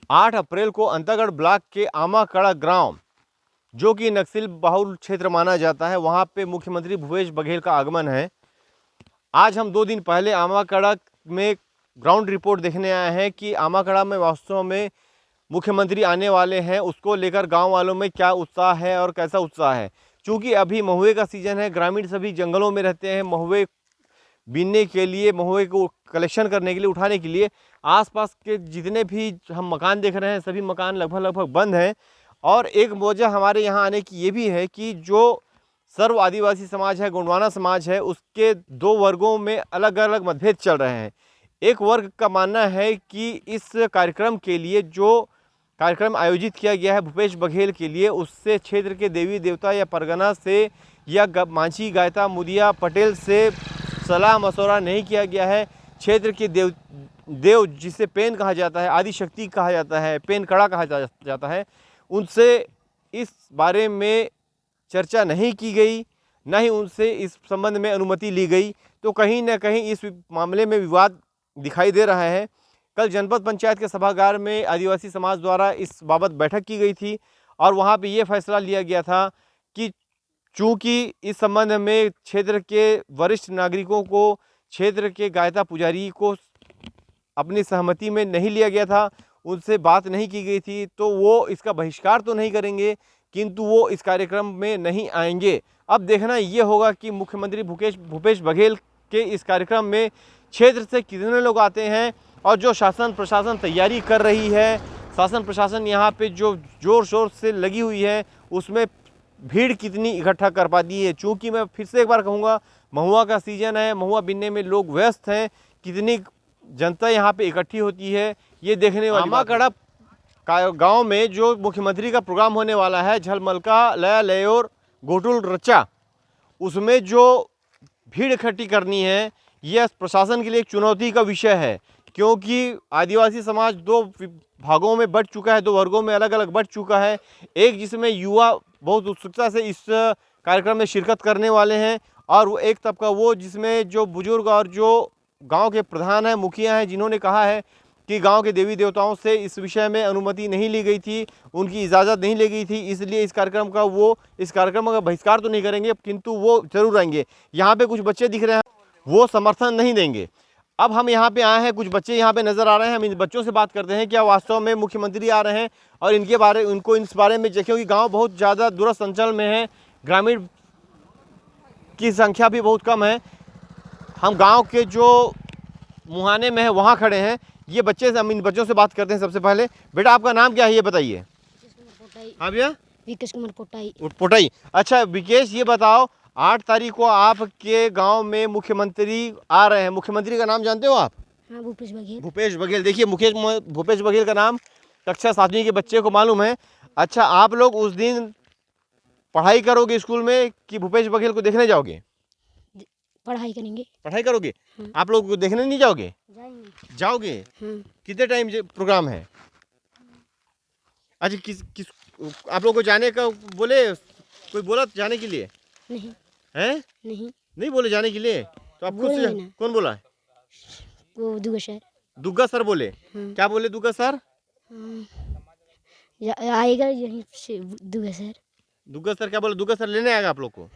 8 अप्रैल को अंतागढ़ ब्लॉक के आमाकड़ा ग्राम, जो कि नक्सल बहुल क्षेत्र माना जाता है, वहां पे मुख्यमंत्री भूपेश बघेल का आगमन है। आज हम 2 दिन पहले आमाकड़ा में ग्राउंड रिपोर्ट देखने आए हैं कि आमाकड़ा में वास्तव में मुख्यमंत्री आने वाले हैं, उसको लेकर गांव वालों में क्या उत्साह है और कैसा उत्साह है। चूँकि अभी महुए का सीज़न है, ग्रामीण सभी जंगलों में रहते हैं, महुए बीनने के लिए, महुए को कलेक्शन करने के लिए, उठाने के लिए। आसपास के जितने भी हम मकान देख रहे हैं, सभी मकान लगभग बंद हैं। और एक वजह हमारे यहाँ आने की ये भी है कि जो सर्व आदिवासी समाज है, गोंडवाना समाज है, उसके 2 वर्गों में अलग अलग मतभेद चल रहे हैं। एक वर्ग का मानना है कि इस कार्यक्रम के लिए जो कार्यक्रम आयोजित किया गया है भूपेश बघेल के लिए, उससे क्षेत्र के देवी देवता या परगना से या मांझी गायता मुदिया पटेल से सलाह मशवरा नहीं किया गया है। क्षेत्र के देव जिसे पेन कहा जाता है, आदि शक्ति कहा जाता है, पेन कड़ा कहा जाता है, उनसे इस बारे में चर्चा नहीं की गई, ना ही उनसे इस संबंध में अनुमति ली गई। तो कहीं ना कहीं इस मामले में विवाद दिखाई दे रहा है। कल जनपद पंचायत के सभागार में आदिवासी समाज द्वारा इस बाबत बैठक की गई थी और वहाँ पे ये फैसला लिया गया था कि चूँकि इस संबंध में क्षेत्र के वरिष्ठ नागरिकों को, क्षेत्र के गायता पुजारी को अपनी सहमति में नहीं लिया गया था, उनसे बात नहीं की गई थी, तो वो इसका बहिष्कार तो नहीं करेंगे, किंतु वो इस कार्यक्रम में नहीं आएंगे। अब देखना ये होगा कि मुख्यमंत्री भूपेश बघेल के इस कार्यक्रम में क्षेत्र से कितने लोग आते हैं और जो शासन प्रशासन तैयारी कर रही है, शासन प्रशासन यहाँ पे जो जोर शोर से लगी हुई है, उसमें भीड़ कितनी इकट्ठा कर पाती है। चूँकि मैं फिर से एक बार कहूँगा, महुआ का सीज़न है, महुआ बीनने में लोग व्यस्त हैं, कितनी जनता यहाँ पे इकट्ठी होती है ये देखने वाली। आमाकड़ा गांव में जो मुख्यमंत्री का प्रोग्राम होने वाला है, झलमलका लया लयोर गोटुल रचा, उसमें जो भीड़ इकट्ठी करनी है, यह प्रशासन के लिए एक चुनौती का विषय है, क्योंकि आदिवासी समाज 2 भागों में बंट चुका है, 2 वर्गों में अलग अलग बंट चुका है। एक जिसमें युवा बहुत उत्सुकता से इस कार्यक्रम में शिरकत करने वाले हैं, और वो एक तबका वो जिसमें जो बुजुर्ग और जो गांव के प्रधान हैं, मुखिया हैं, जिन्होंने कहा है कि गांव के देवी देवताओं से इस विषय में अनुमति नहीं ली गई थी, उनकी इजाज़त नहीं ली गई थी, इसलिए इस कार्यक्रम का बहिष्कार तो नहीं करेंगे, किंतु वो जरूर आएंगे। यहाँ पे कुछ बच्चे दिख रहे हैं, वो समर्थन नहीं देंगे। अब हम यहाँ पे आए हैं, कुछ बच्चे यहाँ पे नज़र आ रहे हैं, हम इन बच्चों से बात करते हैं क्या वास्तव में मुख्यमंत्री आ रहे हैं और उनको इस बारे में, क्योंकि गाँव बहुत ज़्यादा दूरस्थ अंचल में है, ग्रामीण की संख्या भी बहुत कम है। हम गांव के जो मुहाने में है वहाँ खड़े हैं, ये बच्चे से, हम इन बच्चों से बात करते हैं। सबसे पहले बेटा, आपका नाम क्या है ये बताइए। हाँ भैया, विकेश कुमार पोटाई। पोटाई। अच्छा विकेश, ये बताओ 8 तारीख को आपके गांव में मुख्यमंत्री आ रहे हैं, मुख्यमंत्री का नाम जानते हो आप? हाँ, भूपेश बघेल। भूपेश बघेल। देखिए भूपेश बघेल का नाम कक्षा 7वीं के बच्चे को मालूम है। अच्छा, आप लोग उस दिन पढ़ाई करोगे स्कूल में कि भूपेश बघेल को देखने जाओगे? पढ़ाई करेंगे। पढ़ाई करोगे? आप लोग देखने नहीं जाओगे? जाएंगे। जाओगे? कितने टाइम प्रोग्राम है? अच्छा, किस आप लोग को जाने का बोले, कोई बोला जाने के लिए? नहीं हैं? नहीं बोले जाने के लिए, तो आप खुद से, कौन बोला? वो दुग्गा सर बोले। क्या बोले दुग्गा सर? आएगा यहीं से दुग्गा सर। दुग्गा सर क्या बोले? दुग्गा सर लेने आएगा आप लोग को?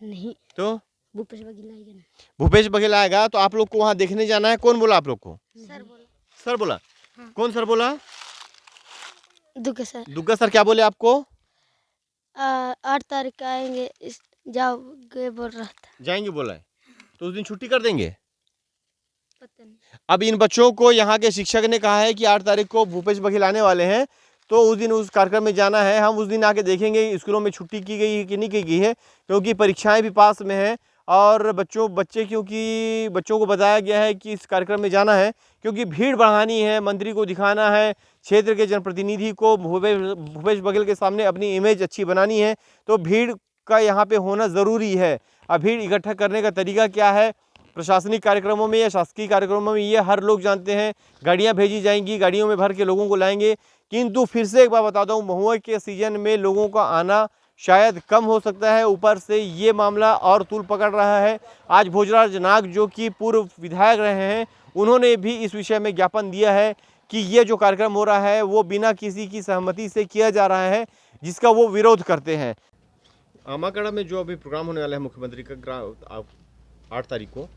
नहीं तो भूपेश बघेल आएगा ना। भूपेश बघेल आएगा तो आप लोग को वहाँ देखने जाना है। कौन बोला आप लोग को? सर बोला। हाँ। कौन सर बोला? दुग्गा सर। दुग्गा सर क्या बोले आपको? 8 तारीख को आएंगे, जाओगे बोल रहा था। जाएंगे बोला है, तो उस दिन छुट्टी कर देंगे? पता नहीं। अब इन बच्चों को यहाँ के शिक्षक ने कहा है कि 8 तारीख को भूपेश बघेल आने वाले हैं, तो उस दिन उस कार्यक्रम में जाना है। हम उस दिन आके देखेंगे स्कूलों में छुट्टी की गई है कि नहीं की गई है, क्योंकि परीक्षाएं भी पास में हैं और क्योंकि बच्चों को बताया गया है कि इस कार्यक्रम में जाना है, क्योंकि भीड़ बढ़ानी है, मंत्री को दिखाना है, क्षेत्र के जनप्रतिनिधि को भूपेश बघेल के सामने अपनी इमेज अच्छी बनानी है, तो भीड़ का यहाँ पे होना ज़रूरी है। अब भीड़ इकट्ठा करने का तरीका क्या है, प्रशासनिक कार्यक्रमों में या शासकीय कार्यक्रमों में, ये हर लोग जानते हैं। गाड़ियाँ भेजी जाएंगी, गाड़ियों में भर के लोगों को लाएंगे, किंतु फिर से एक बार बताता हूँ, महुआ के सीजन में लोगों का आना शायद कम हो सकता है। ऊपर से ये मामला और तूल पकड़ रहा है। आज भोजराज नाग जो कि पूर्व विधायक रहे हैं, उन्होंने भी इस विषय में ज्ञापन दिया है कि ये जो कार्यक्रम हो रहा है वो बिना किसी की सहमति से किया जा रहा है, जिसका वो विरोध करते हैं। आमाकड़ा में जो अभी प्रोग्राम होने वाला है मुख्यमंत्री का 8 तारीख को,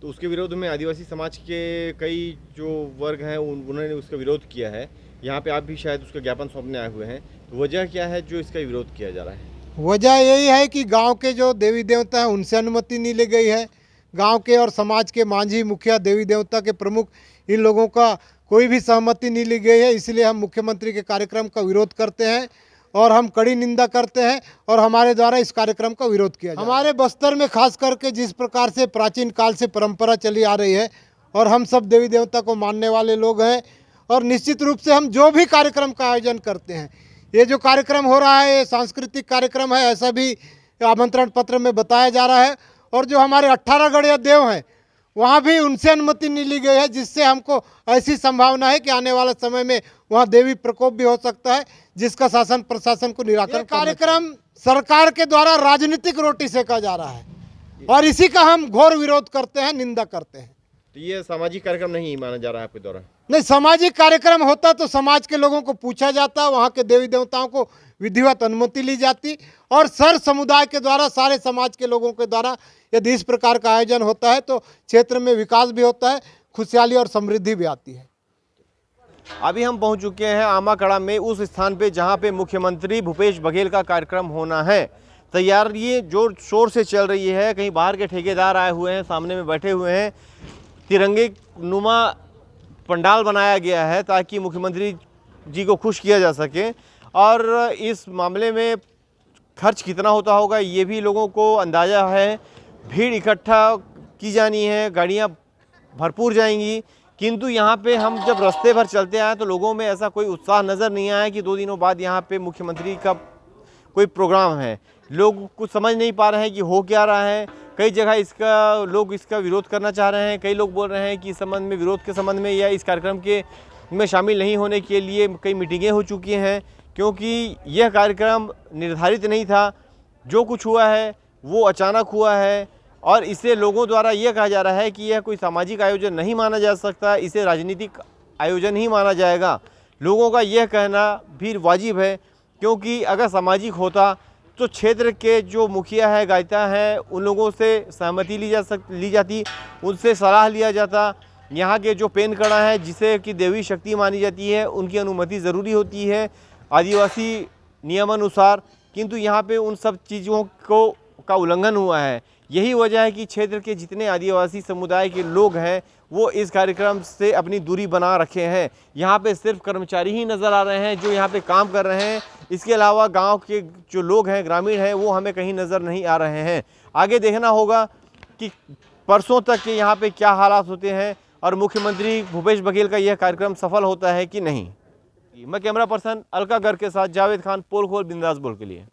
तो उसके विरोध में आदिवासी समाज के कई जो वर्ग हैं उन्होंने उसका विरोध किया है। यहाँ पे आप भी शायद उसका ज्ञापन सौंपने आए हुए हैं, तो वजह क्या है जो इसका विरोध किया जा रहा है? वजह यही है कि गांव के जो देवी देवता हैं उनसे अनुमति नहीं ली गई है। गांव के और समाज के मांझी, मुखिया, देवी देवता के प्रमुख, इन लोगों का कोई भी सहमति नहीं ली गई है। इसलिए हम मुख्यमंत्री के कार्यक्रम का विरोध करते हैं और हम कड़ी निंदा करते हैं और हमारे द्वारा इस कार्यक्रम का विरोध किया जाए। हमारे बस्तर में खास करके जिस प्रकार से प्राचीन काल से परंपरा चली आ रही है और हम सब देवी देवता को मानने वाले लोग हैं, और निश्चित रूप से हम जो भी कार्यक्रम का आयोजन करते हैं, ये जो कार्यक्रम हो रहा है ये सांस्कृतिक कार्यक्रम है, ऐसा भी आमंत्रण पत्र में बताया जा रहा है। और जो हमारे 18 गढ़िया देव हैं वहाँ भी उनसे अनुमति नहीं ली गई है, जिससे हमको ऐसी संभावना है कि आने वाले समय में वहाँ देवी प्रकोप भी हो सकता है, जिसका शासन प्रशासन को निराकरण। कार्यक्रम सरकार के द्वारा राजनीतिक रोटी सेका जा रहा है और इसी का हम घोर विरोध करते हैं, निंदा करते हैं। तो ये सामाजिक कार्यक्रम नहीं माना जा रहा है आपके द्वारा? नहीं, सामाजिक कार्यक्रम होता तो समाज के लोगों को पूछा जाता, वहाँ के देवी देवताओं को विधिवत अनुमति ली जाती और सर समुदाय के द्वारा, सारे समाज के लोगों के द्वारा यदि इस प्रकार का आयोजन होता है तो क्षेत्र में विकास भी होता है, खुशहाली और समृद्धि भी आती है। अभी हम पहुंच चुके हैं आमाकड़ा में, उस स्थान पे जहां पे मुख्यमंत्री भूपेश बघेल का कार्यक्रम होना है। तैयारी जोर शोर से चल रही है। कहीं बाहर के ठेकेदार आए हुए हैं, सामने में बैठे हुए हैं। तिरंगे नुमा पंडाल बनाया गया है ताकि मुख्यमंत्री जी को खुश किया जा सके, और इस मामले में खर्च कितना होता होगा ये भी लोगों को अंदाज़ा है। भीड़ इकट्ठा की जानी है, गाड़ियाँ भरपूर जाएंगी, किंतु यहाँ पे हम जब रास्ते भर चलते आए तो लोगों में ऐसा कोई उत्साह नज़र नहीं आया कि 2 दिनों बाद यहाँ पे मुख्यमंत्री का कोई प्रोग्राम है। लोग कुछ समझ नहीं पा रहे हैं कि हो क्या रहा है। कई जगह लोग इसका विरोध करना चाह रहे हैं। कई लोग बोल रहे हैं कि इस संबंध में, विरोध के संबंध में या इस कार्यक्रम के में शामिल नहीं होने के लिए कई मीटिंगें हो चुकी हैं, क्योंकि यह कार्यक्रम निर्धारित नहीं था। जो कुछ हुआ है वो अचानक हुआ है और इसे लोगों द्वारा यह कहा जा रहा है कि यह कोई सामाजिक आयोजन नहीं माना जा सकता, इसे राजनीतिक आयोजन ही माना जाएगा। लोगों का यह कहना भी वाजिब है, क्योंकि अगर सामाजिक होता तो क्षेत्र के जो मुखिया है, गायिका है, उन लोगों से सहमति ली जाती, उनसे सलाह लिया जाता। यहाँ के जो पेनकड़ा है जिसे कि देवी शक्ति मानी जाती है, उनकी अनुमति ज़रूरी होती है आदिवासी नियमानुसार, किंतु यहाँ पे उन सब चीज़ों का उल्लंघन हुआ है। यही वजह है कि क्षेत्र के जितने आदिवासी समुदाय के लोग हैं वो इस कार्यक्रम से अपनी दूरी बना रखे हैं। यहाँ पे सिर्फ कर्मचारी ही नज़र आ रहे हैं जो यहाँ पे काम कर रहे हैं। इसके अलावा गांव के जो लोग हैं, ग्रामीण हैं, वो हमें कहीं नज़र नहीं आ रहे हैं। आगे देखना होगा कि परसों तक के यहाँ पे क्या हालात होते हैं और मुख्यमंत्री भूपेश बघेल का यह कार्यक्रम सफल होता है कि नहीं। मैं कैमरा पर्सन अलका गर्ग के साथ जावेद खान, पोल खोल बिंदास बोल के लिए।